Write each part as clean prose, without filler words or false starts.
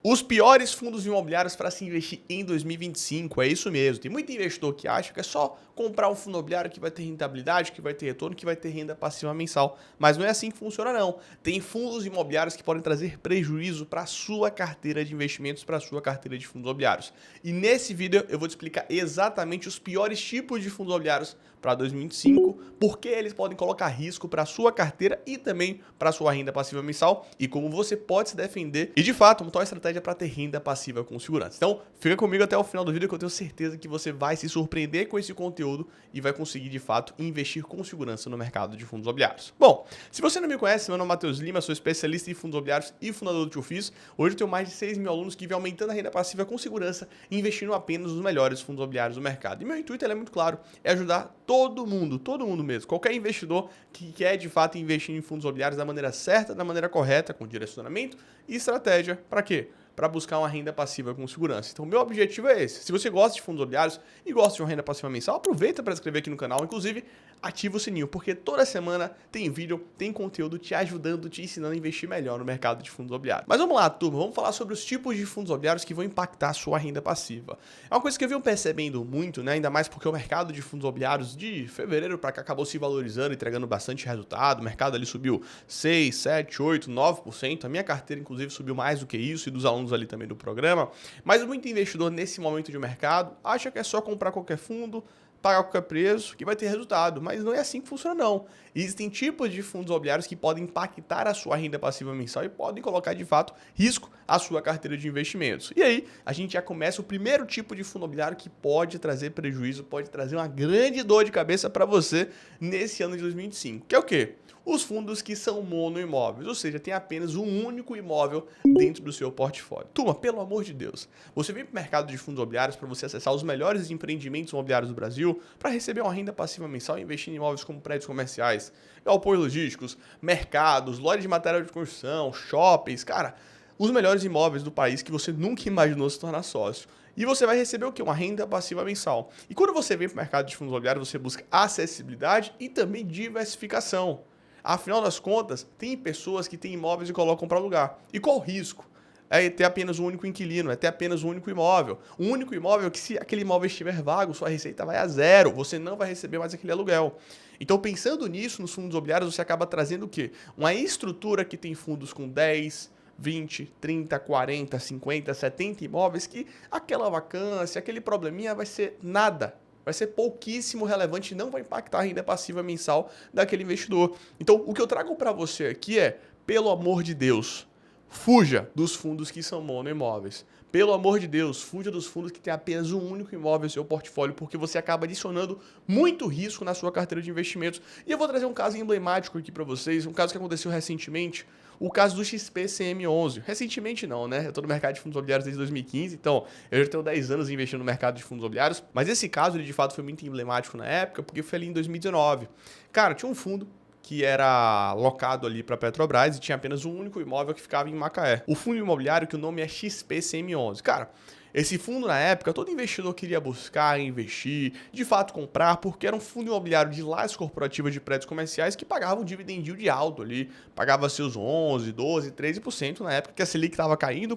Os piores fundos imobiliários para se investir em 2025, é isso mesmo. Tem muito investidor que acha que é só comprar um fundo imobiliário que vai ter rentabilidade, que vai ter retorno, que vai ter renda passiva mensal. Mas não é assim que funciona não. Tem fundos imobiliários que podem trazer prejuízo para a sua carteira de investimentos, para a sua carteira de fundos imobiliários. E nesse vídeo eu vou te explicar exatamente os piores tipos de fundos imobiliários para 2025, porque eles podem colocar risco para a sua carteira e também para a sua renda passiva mensal e como você pode se defender e de fato montar uma estratégia para ter renda passiva com segurança. Então fica comigo até o final do vídeo que eu tenho certeza que você vai se surpreender com esse conteúdo e vai conseguir de fato investir com segurança no mercado de fundos imobiliários. Bom, se você não me conhece, meu nome é Matheus Lima, sou especialista em fundos imobiliários e fundador do Tio Fiz. Hoje eu tenho mais de 6 mil alunos que vêm aumentando a renda passiva com segurança investindo apenas nos melhores fundos imobiliários do mercado. E meu intuito é muito claro, é ajudar todo mundo mesmo, qualquer investidor que quer de fato investir em fundos imobiliários da maneira certa, da maneira correta, com direcionamento e estratégia. Para quê? Para buscar uma renda passiva com segurança. Então, meu objetivo é esse. Se você gosta de fundos imobiliários e gosta de uma renda passiva mensal, aproveita para se inscrever aqui no canal. Inclusive, ativa o sininho, porque toda semana tem vídeo, tem conteúdo te ajudando, te ensinando a investir melhor no mercado de fundos imobiliários. Mas vamos lá, turma. Vamos falar sobre os tipos de fundos imobiliários que vão impactar a sua renda passiva. É uma coisa que eu venho percebendo muito, né? Ainda mais porque o mercado de fundos imobiliários de fevereiro para cá acabou se valorizando, entregando bastante resultado. O mercado ali subiu 6, 7, 8, 9%. A minha carteira, inclusive, subiu mais do que isso e dos alunos ali também do programa, mas muito investidor nesse momento de mercado acha que é só comprar qualquer fundo, pagar qualquer preço, que vai ter resultado, mas não é assim que funciona não. Existem tipos de fundos imobiliários que podem impactar a sua renda passiva mensal e podem colocar de fato risco à sua carteira de investimentos. E aí, a gente já começa o primeiro tipo de fundo imobiliário que pode trazer prejuízo, pode trazer uma grande dor de cabeça para você nesse ano de 2025, que é o quê? Os fundos que são monoimóveis, ou seja, tem apenas um único imóvel dentro do seu portfólio. Turma, pelo amor de Deus, você vem para o mercado de fundos imobiliários para você acessar os melhores empreendimentos imobiliários do Brasil, para receber uma renda passiva mensal e investir em imóveis como prédios comerciais, galpões logísticos, mercados, lojas de material de construção, shoppings, cara, os melhores imóveis do país que você nunca imaginou se tornar sócio. E você vai receber o quê? Uma renda passiva mensal. E quando você vem para o mercado de fundos imobiliários, você busca acessibilidade e também diversificação. Afinal das contas, tem pessoas que têm imóveis e colocam para alugar. E qual o risco? É ter apenas um único inquilino, é ter apenas um único imóvel. Um único imóvel que, se aquele imóvel estiver vago, sua receita vai a zero, você não vai receber mais aquele aluguel. Então, pensando nisso, nos fundos imobiliários, você acaba trazendo o quê? Uma estrutura que tem fundos com 10, 20, 30, 40, 50, 70 imóveis que aquela vacância, aquele probleminha vai ser nada. Vai ser pouquíssimo relevante e não vai impactar a renda passiva mensal daquele investidor. Então, o que eu trago para você aqui é, pelo amor de Deus, fuja dos fundos que são monoimóveis. Pelo amor de Deus, fuja dos fundos que tem apenas um único imóvel em seu portfólio, porque você acaba adicionando muito risco na sua carteira de investimentos. E eu vou trazer um caso emblemático aqui para vocês, um caso que aconteceu recentemente, o caso do XPCM11. Recentemente não, né? Eu estou no mercado de fundos imobiliários desde 2015, então eu já tenho 10 anos investindo no mercado de fundos imobiliários, mas esse caso, ele de fato foi muito emblemático na época, porque foi ali em 2019. Cara, tinha um fundo que era locado ali para a Petrobras e tinha apenas um único imóvel que ficava em Macaé. O fundo imobiliário, que o nome é XPCM11. Cara, esse fundo na época, todo investidor queria buscar, investir, de fato comprar, porque era um fundo imobiliário de lajes corporativas de prédios comerciais que pagava um dividend yield alto ali, pagava seus 11, 12, 13% na época que a Selic estava caindo,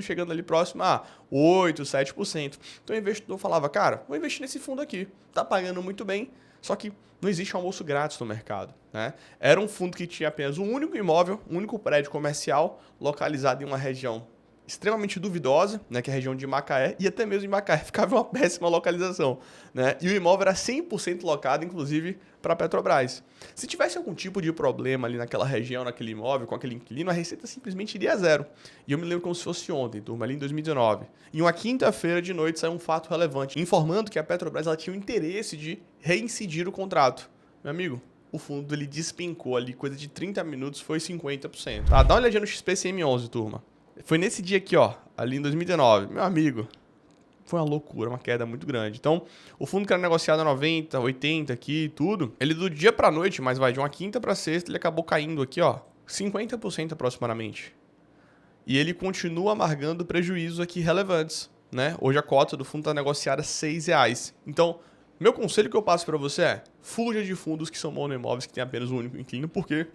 chegando ali próximo a 8, 7%. Então o investidor falava, cara, vou investir nesse fundo aqui, tá pagando muito bem, só que não existe almoço grátis no mercado, né? Era um fundo que tinha apenas um único imóvel, um único prédio comercial, localizado em uma região extremamente duvidosa, né, que é a região de Macaé, e até mesmo em Macaé ficava uma péssima localização, né? E o imóvel era 100% locado, inclusive, para a Petrobras. Se tivesse algum tipo de problema ali naquela região, naquele imóvel, com aquele inquilino, a receita simplesmente iria a zero. E eu me lembro como se fosse ontem, turma, ali em 2019. Em uma quinta-feira de noite saiu um fato relevante, informando que a Petrobras ela tinha o interesse de reincidir o contrato. Meu amigo, o fundo ele despencou ali, coisa de 30 minutos, foi 50%. Tá, dá uma olhadinha no XPCM11, turma. Foi nesse dia aqui, ó, ali em 2019. Meu amigo, foi uma loucura, uma queda muito grande. Então, o fundo que era negociado a 90, 80 aqui e tudo, ele do dia pra noite, mas vai de uma quinta pra sexta, ele acabou caindo aqui, ó, 50% aproximadamente. E ele continua amargando prejuízos aqui relevantes, né? Hoje a cota do fundo tá negociada a R$6. Então, meu conselho que eu passo pra você é, fuja de fundos que são monoimóveis, que tem apenas um único inquilino, porque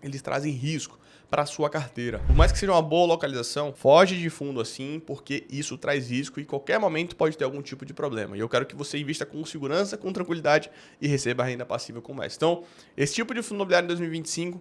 eles trazem risco para sua carteira. Por mais que seja uma boa localização, foge de fundo assim, porque isso traz risco e qualquer momento pode ter algum tipo de problema. E eu quero que você invista com segurança, com tranquilidade e receba renda passiva como essa. Então, esse tipo de fundo imobiliário em 2025,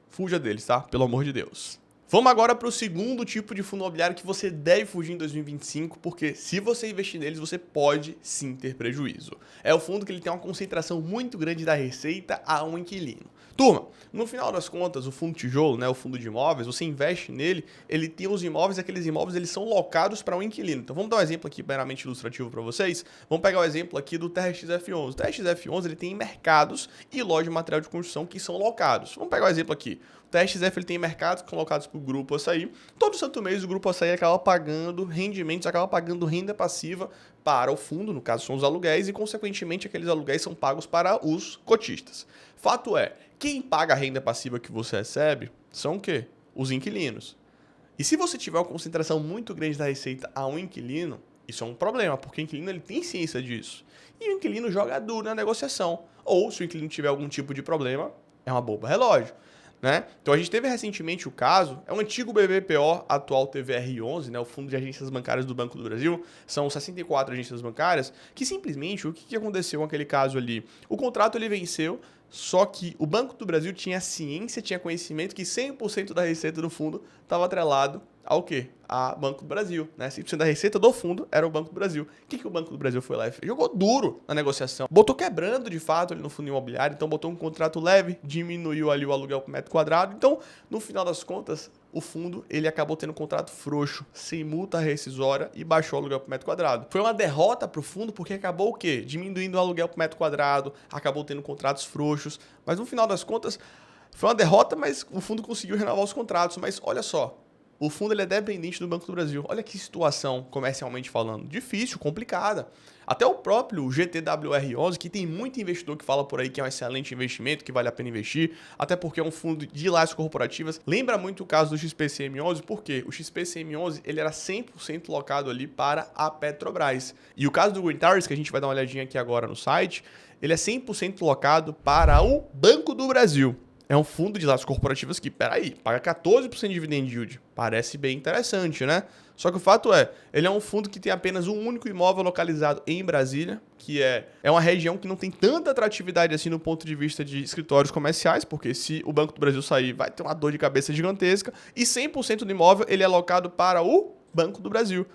fuja deles, tá? Pelo amor de Deus. Vamos agora para o segundo tipo de fundo imobiliário que você deve fugir em 2025, porque se você investir neles, você pode sim ter prejuízo. É o fundo que ele tem uma concentração muito grande da receita a um inquilino. Turma, no final das contas, o fundo tijolo, né, o fundo de imóveis, você investe nele, ele tem os imóveis, aqueles imóveis eles são locados para um inquilino. Então vamos dar um exemplo aqui meramente ilustrativo para vocês. Vamos pegar o exemplo aqui do TRXF11. O TRXF11 ele tem mercados e lojas de material de construção que são locados. Vamos pegar o exemplo aqui. O TRXF ele tem mercados que são locados para o Grupo Assaí. Todo santo mês o Grupo Assaí acaba pagando rendimentos, acaba pagando renda passiva para o fundo, no caso são os aluguéis, e consequentemente aqueles aluguéis são pagos para os cotistas. Fato é, quem paga a renda passiva que você recebe são o quê? Os inquilinos. E se você tiver uma concentração muito grande da receita a um inquilino, isso é um problema, porque o inquilino ele tem ciência disso. E o inquilino joga duro na negociação. Ou, se o inquilino tiver algum tipo de problema, é uma bomba relógio. Né? Então a gente teve recentemente o caso, é um antigo BBPO, atual TVR11, né, o Fundo de Agências Bancárias do Banco do Brasil, são 64 agências bancárias, que simplesmente, o que aconteceu com aquele caso ali? O contrato ele venceu, só que o Banco do Brasil tinha ciência, tinha conhecimento que 100% da receita do fundo estava atrelado ao quê? A Banco do Brasil, né? 100% da receita do fundo era o Banco do Brasil. O que o Banco do Brasil foi lá e fez? Jogou duro na negociação. Botou quebrando, de fato, ali no fundo imobiliário. Então, botou um contrato leve, diminuiu ali o aluguel por metro quadrado. Então, no final das contas, o fundo, ele acabou tendo um contrato frouxo, sem multa rescisória e baixou o aluguel por metro quadrado. Foi uma derrota para o fundo porque acabou o quê? Diminuindo o aluguel por metro quadrado, acabou tendo contratos frouxos. Mas, no final das contas, foi uma derrota, mas o fundo conseguiu renovar os contratos. Mas, olha só, o fundo ele é dependente do Banco do Brasil. Olha que situação, comercialmente falando. Difícil, complicada. Até o próprio GTWR11, que tem muito investidor que fala por aí que é um excelente investimento, que vale a pena investir, até porque é um fundo de lajes corporativas. Lembra muito o caso do XPCM11, porque o XPCM11 ele era 100% locado ali para a Petrobras. E o caso do Green Towers, que a gente vai dar uma olhadinha aqui agora no site, ele é 100% locado para o Banco do Brasil. É um fundo de lajes corporativas que, peraí, paga 14% de dividend yield. Parece bem interessante, né? Só que o fato é, ele é um fundo que tem apenas um único imóvel localizado em Brasília, que é uma região que não tem tanta atratividade assim no ponto de vista de escritórios comerciais, porque se o Banco do Brasil sair, vai ter uma dor de cabeça gigantesca, e 100% do imóvel ele é alocado para o Banco do Brasil.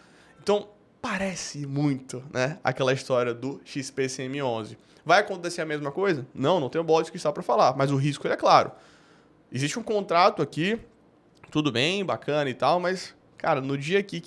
Então, parece muito, né, aquela história do XPCM11. Vai acontecer a mesma coisa? Não tenho bola de cristal para falar, mas o risco ele é claro. Existe um contrato aqui, tudo bem, bacana e tal, mas, cara, no dia que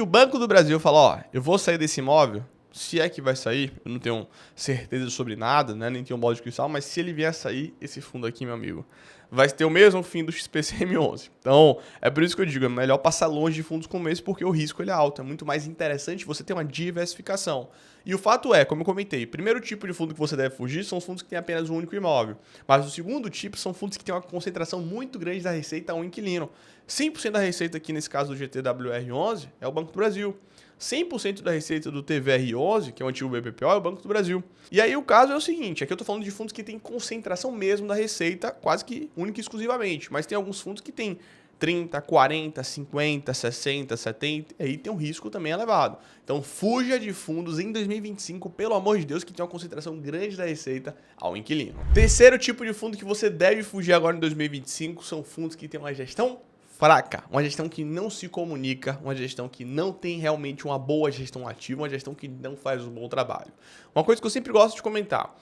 o Banco do Brasil fala, ó, eu vou sair desse imóvel, se é que vai sair, eu não tenho certeza sobre nada, né, nem tenho bola de cristal, mas se ele vier a sair, esse fundo aqui, meu amigo, vai ter o mesmo fim do XPCM11. Então, é por isso que eu digo, é melhor passar longe de fundos como esse, porque o risco ele é alto. É muito mais interessante você ter uma diversificação. E o fato é, como eu comentei, o primeiro tipo de fundo que você deve fugir são os fundos que têm apenas um único imóvel. Mas o segundo tipo são fundos que têm uma concentração muito grande da receita a um inquilino. 100% da receita aqui, nesse caso do GTWR11, é o Banco do Brasil. 100% da receita do TVR11, que é o antigo BBPO, é o Banco do Brasil. E aí o caso é o seguinte, aqui eu estou falando de fundos que têm concentração mesmo da receita, quase que única e exclusivamente, mas tem alguns fundos que têm 30, 40, 50, 60, 70, e aí tem um risco também elevado. Então fuja de fundos em 2025, pelo amor de Deus, que tem uma concentração grande da receita ao inquilino. Terceiro tipo de fundo que você deve fugir agora em 2025 são fundos que têm uma gestão fraca, uma gestão que não se comunica, uma gestão que não tem realmente uma boa gestão ativa, uma gestão que não faz um bom trabalho. Uma coisa que eu sempre gosto de comentar,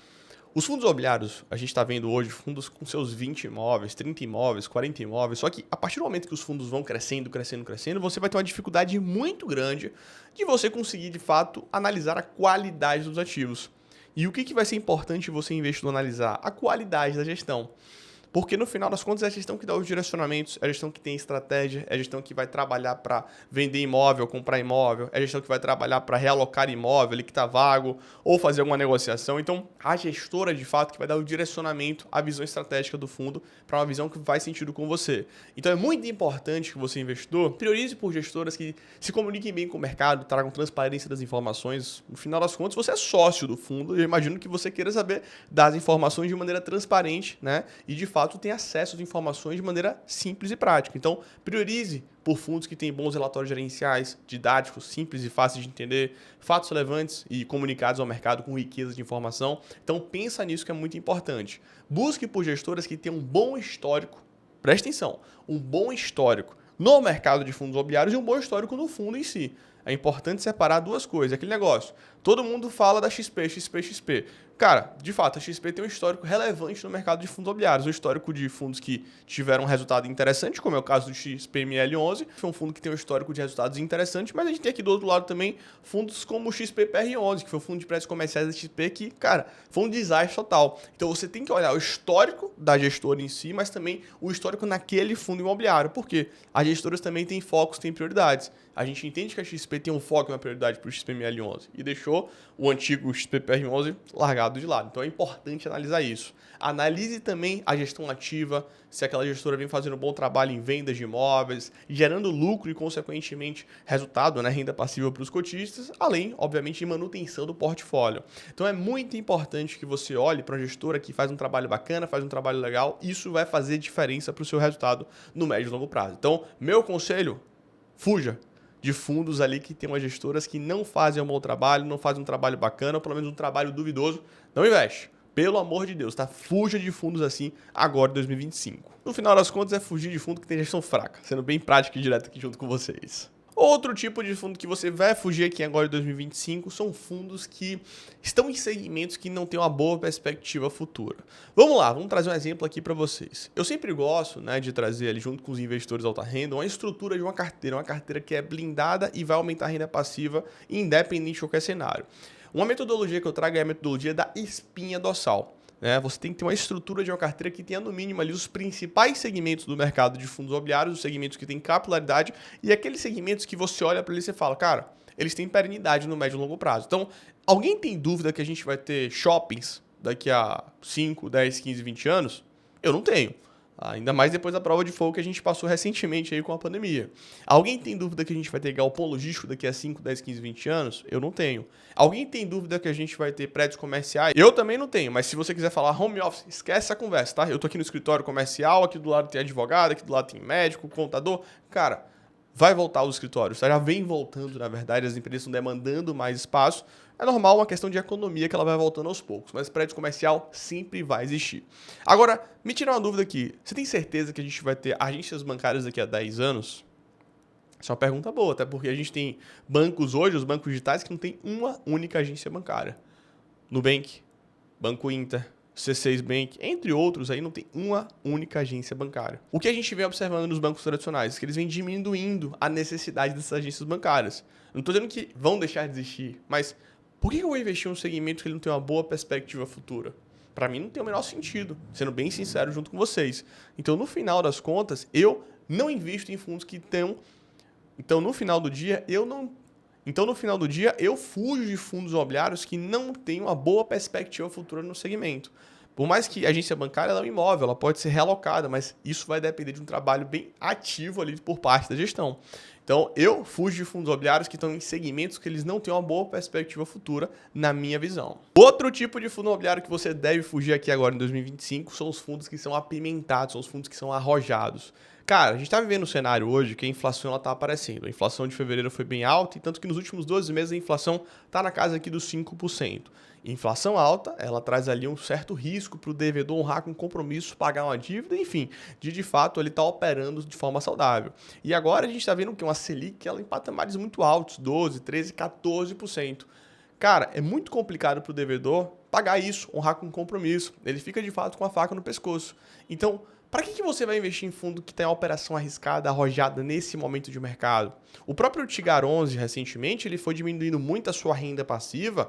os fundos imobiliários, a gente está vendo hoje fundos com seus 20 imóveis, 30 imóveis, 40 imóveis, só que a partir do momento que os fundos vão crescendo, você vai ter uma dificuldade muito grande de você conseguir, de fato, analisar a qualidade dos ativos. E o que vai ser importante você, investidor, analisar? A qualidade da gestão. Porque no final das contas é a gestão que dá os direcionamentos, é a gestão que tem estratégia, é a gestão que vai trabalhar para vender imóvel, comprar imóvel, é a gestão que vai trabalhar para realocar imóvel ali que está vago ou fazer alguma negociação. Então, a gestora de fato que vai dar o direcionamento, a visão estratégica do fundo para uma visão que faz sentido com você. Então, é muito importante que você, investidor, priorize por gestoras que se comuniquem bem com o mercado, tragam transparência das informações. No final das contas, você é sócio do fundo e eu imagino que você queira saber das informações de maneira transparente, né? E de fato fato tem acesso às informações de maneira simples e prática. Então, priorize por fundos que têm bons relatórios gerenciais, didáticos, simples e fáceis de entender, fatos relevantes e comunicados ao mercado com riqueza de informação. Então, pensa nisso que é muito importante. Busque por gestoras que tenham um bom histórico, presta atenção, um bom histórico no mercado de fundos imobiliários e um bom histórico no fundo em si. É importante separar duas coisas. Aquele negócio, todo mundo fala da XP, XP, XP. Cara, de fato, a XP tem um histórico relevante no mercado de fundos imobiliários. Um histórico de fundos que tiveram um resultado interessante, como é o caso do XPML11. Foi um fundo que tem um histórico de resultados interessantes, mas a gente tem aqui do outro lado também fundos como o XPPR11, que foi um fundo de prédios comerciais da XP que, cara, foi um desastre total. Então você tem que olhar o histórico da gestora em si, mas também o histórico naquele fundo imobiliário. Por quê? As gestoras também têm focos, têm prioridades. A gente entende que a XP tem um foco e uma prioridade para o XPML11 e deixou o antigo XPPR11 largado de lado. Então é importante analisar isso. Analise também a gestão ativa, se aquela gestora vem fazendo um bom trabalho em vendas de imóveis, gerando lucro e, consequentemente, resultado, né, renda passiva para os cotistas, além, obviamente, de manutenção do portfólio. Então é muito importante que você olhe para uma gestora que faz um trabalho bacana, faz um trabalho legal. Isso vai fazer diferença para o seu resultado no médio e longo prazo. Então, meu conselho, fuja de fundos ali que tem umas gestoras que não fazem um bom trabalho, não fazem um trabalho bacana, ou pelo menos um trabalho duvidoso. Não investe. Pelo amor de Deus, tá? Fuja de fundos assim agora em 2025. No final das contas, é fugir de fundo que tem gestão fraca, sendo bem prático e direto aqui junto com vocês. Outro tipo de fundo que você vai fugir aqui agora em 2025 são fundos que estão em segmentos que não têm uma boa perspectiva futura. Vamos lá, vamos trazer um exemplo aqui para vocês. Eu sempre gosto, né, de trazer ali junto com os investidores alta renda uma estrutura de uma carteira que é blindada e vai aumentar a renda passiva independente de qualquer cenário. Uma metodologia que eu trago é a metodologia da espinha dorsal. Você tem que ter uma estrutura de uma carteira que tenha no mínimo ali os principais segmentos do mercado de fundos imobiliários, os segmentos que têm capilaridade e aqueles segmentos que você olha para eles e fala, cara, eles têm perenidade no médio e longo prazo. Então, alguém tem dúvida que a gente vai ter shoppings daqui a 5, 10, 15, 20 anos? Eu não tenho. Ainda mais depois da prova de fogo que a gente passou recentemente aí com a pandemia. Alguém tem dúvida que a gente vai ter galpão logístico daqui a 5, 10, 15, 20 anos? Eu não tenho. Alguém tem dúvida que a gente vai ter prédios comerciais? Eu também não tenho, mas se você quiser falar home office, esquece essa conversa, tá? Eu tô aqui no escritório comercial, aqui do lado tem advogado, aqui do lado tem médico, contador. Cara, vai voltar aos escritórios, já vem voltando, na verdade, as empresas estão demandando mais espaço. É normal, uma questão de economia que ela vai voltando aos poucos, mas prédio comercial sempre vai existir. Agora, me tira uma dúvida aqui. Você tem certeza que a gente vai ter agências bancárias daqui a 10 anos? Essa é uma pergunta boa, até porque a gente tem bancos hoje, os bancos digitais, que não tem uma única agência bancária. Nubank, Banco Inter, C6 Bank, entre outros, aí não tem uma única agência bancária. O que a gente vem observando nos bancos tradicionais é que eles vêm diminuindo a necessidade dessas agências bancárias. Não estou dizendo que vão deixar de existir, mas por que eu vou investir em um segmento que ele não tem uma boa perspectiva futura? Para mim não tem o menor sentido, sendo bem sincero junto com vocês. Então, no final das contas, eu não invisto em fundos que tenham... Então, no final do dia, eu fujo de fundos imobiliários que não têm uma boa perspectiva futura no segmento. Por mais que a agência bancária ela é um imóvel, ela pode ser realocada, mas isso vai depender de um trabalho bem ativo ali por parte da gestão. Então, eu fujo de fundos imobiliários que estão em segmentos que eles não têm uma boa perspectiva futura, na minha visão. Outro tipo de fundo imobiliário que você deve fugir aqui agora em 2025 são os fundos que são apimentados, são os fundos que são arrojados. Cara, a gente está vivendo um cenário hoje que a inflação está aparecendo. A inflação de fevereiro foi bem alta, e tanto que nos últimos 12 meses a inflação está na casa aqui dos 5%. Inflação alta, ela traz ali um certo risco para o devedor honrar com compromisso, pagar uma dívida, enfim, de fato ele está operando de forma saudável. E agora a gente está vendo que uma Selic ela em patamares muito altos, 12, 13, 14%. Cara, é muito complicado para o devedor pagar isso, honrar com compromisso. Ele fica de fato com a faca no pescoço. Então, para que você vai investir em fundo que tem a operação arriscada, arrojada nesse momento de mercado? O próprio Tigar 11, recentemente, ele foi diminuindo muito a sua renda passiva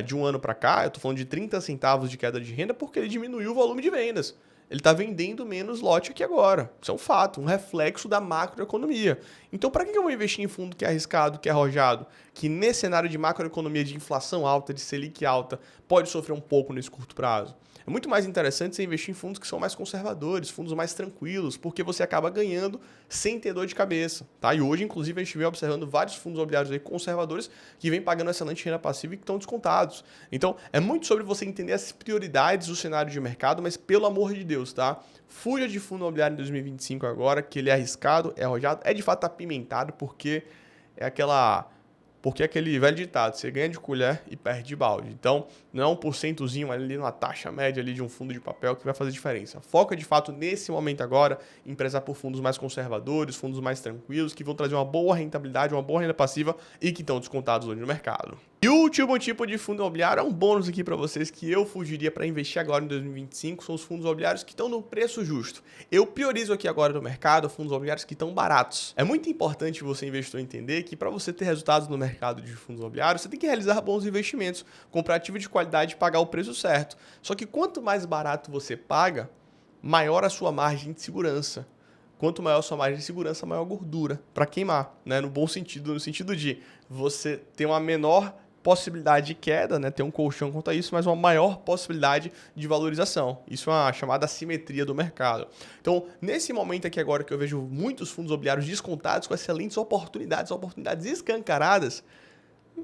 de um ano para cá. Eu estou falando de 30 centavos de queda de renda porque ele diminuiu o volume de vendas. Ele está vendendo menos lote aqui agora. Isso é um fato, um reflexo da macroeconomia. Então, para que eu vou investir em fundo que é arriscado, que é arrojado, que nesse cenário de macroeconomia, de inflação alta, de Selic alta, pode sofrer um pouco nesse curto prazo? É muito mais interessante você investir em fundos que são mais conservadores, fundos mais tranquilos, porque você acaba ganhando sem ter dor de cabeça, tá? E hoje, inclusive, a gente vem observando vários fundos imobiliários aí conservadores que vêm pagando excelente renda passiva e que estão descontados. Então, é muito sobre você entender as prioridades do cenário de mercado, mas pelo amor de Deus, tá? Fuja de fundo imobiliário em 2025 agora, que ele é arriscado, é arrojado, é de fato apimentado, porque é aquele velho ditado, você ganha de colher e perde de balde. Então, não é 1%zinho ali na taxa média ali de um fundo de papel que vai fazer diferença. Foca de fato nesse momento agora em prezar por fundos mais conservadores, fundos mais tranquilos, que vão trazer uma boa rentabilidade, uma boa renda passiva e que estão descontados hoje no mercado. E o último tipo de fundo imobiliário é um bônus aqui para vocês que eu fugiria para investir agora em 2025, são os fundos imobiliários que estão no preço justo. Eu priorizo aqui agora no mercado fundos imobiliários que estão baratos. É muito importante você, investidor, entender que para você ter resultados no mercado de fundos imobiliários, você tem que realizar bons investimentos, comprar ativo de qualidade e pagar o preço certo. Só que quanto mais barato você paga, maior a sua margem de segurança. Quanto maior a sua margem de segurança, maior a gordura para queimar, né? No bom sentido, no sentido de você ter uma menor possibilidade de queda, né? Ter um colchão quanto a isso, mas uma maior possibilidade de valorização. Isso é uma chamada assimetria do mercado. Então, nesse momento aqui agora que eu vejo muitos fundos imobiliários descontados com excelentes oportunidades escancaradas,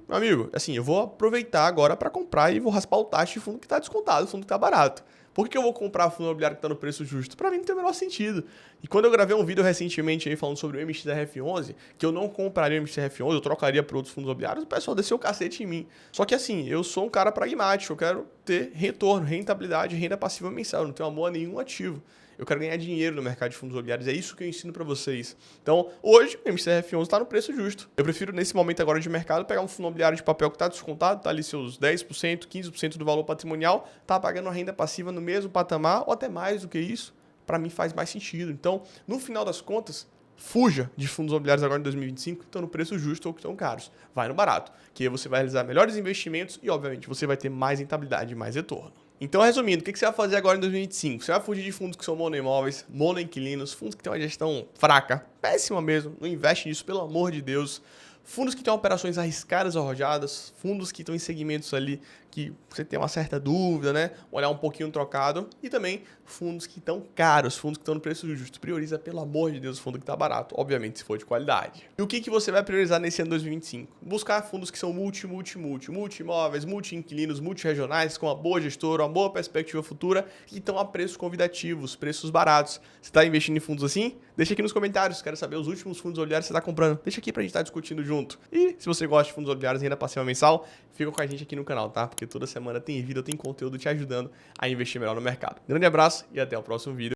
meu amigo, assim, eu vou aproveitar agora para comprar e vou raspar o taxa de fundo que está descontado, fundo que está barato. Por que eu vou comprar fundo imobiliário que está no preço justo? Para mim não tem o menor sentido. E quando eu gravei um vídeo recentemente aí falando sobre o MXRF11, que eu não compraria o MXRF11, eu trocaria por outros fundos imobiliários, o pessoal desceu o cacete em mim. Só que assim, eu sou um cara pragmático, eu quero ter retorno, rentabilidade, renda passiva mensal, eu não tenho amor a nenhum ativo. Eu quero ganhar dinheiro no mercado de fundos imobiliários. É isso que eu ensino para vocês. Então, hoje, o MCRF11 está no preço justo. Eu prefiro, nesse momento agora de mercado, pegar um fundo imobiliário de papel que está descontado, está ali seus 10%, 15% do valor patrimonial, está pagando a renda passiva no mesmo patamar, ou até mais do que isso. Para mim faz mais sentido. Então, no final das contas, fuja de fundos imobiliários agora em 2025 que estão no preço justo ou que estão caros. Vai no barato, que aí você vai realizar melhores investimentos e, obviamente, você vai ter mais rentabilidade e mais retorno. Então, resumindo, o que você vai fazer agora em 2025? Você vai fugir de fundos que são monoimóveis, monoinquilinos, fundos que têm uma gestão fraca, péssima mesmo, não investe nisso, pelo amor de Deus. Fundos que têm operações arriscadas, arrojadas, fundos que estão em segmentos ali que você tem uma certa dúvida, né? Olhar um pouquinho trocado. E também fundos que estão caros, fundos que estão no preço justo. Prioriza, pelo amor de Deus, o fundo que está barato, obviamente, se for de qualidade. E o que você vai priorizar nesse ano 2025? Buscar fundos que são multi-imóveis, multi-inquilinos, multi-regionais, com uma boa gestora, uma boa perspectiva futura, que estão a preços convidativos, preços baratos. Você está investindo em fundos assim? Deixa aqui nos comentários, quero saber os últimos fundos imobiliários que você está comprando. Deixa aqui pra gente estar discutindo junto. E se você gosta de fundos imobiliários e renda passiva mensal, fica com a gente aqui no canal, tá? Porque toda semana tem vídeo, tem conteúdo te ajudando a investir melhor no mercado. Grande abraço e até o próximo vídeo.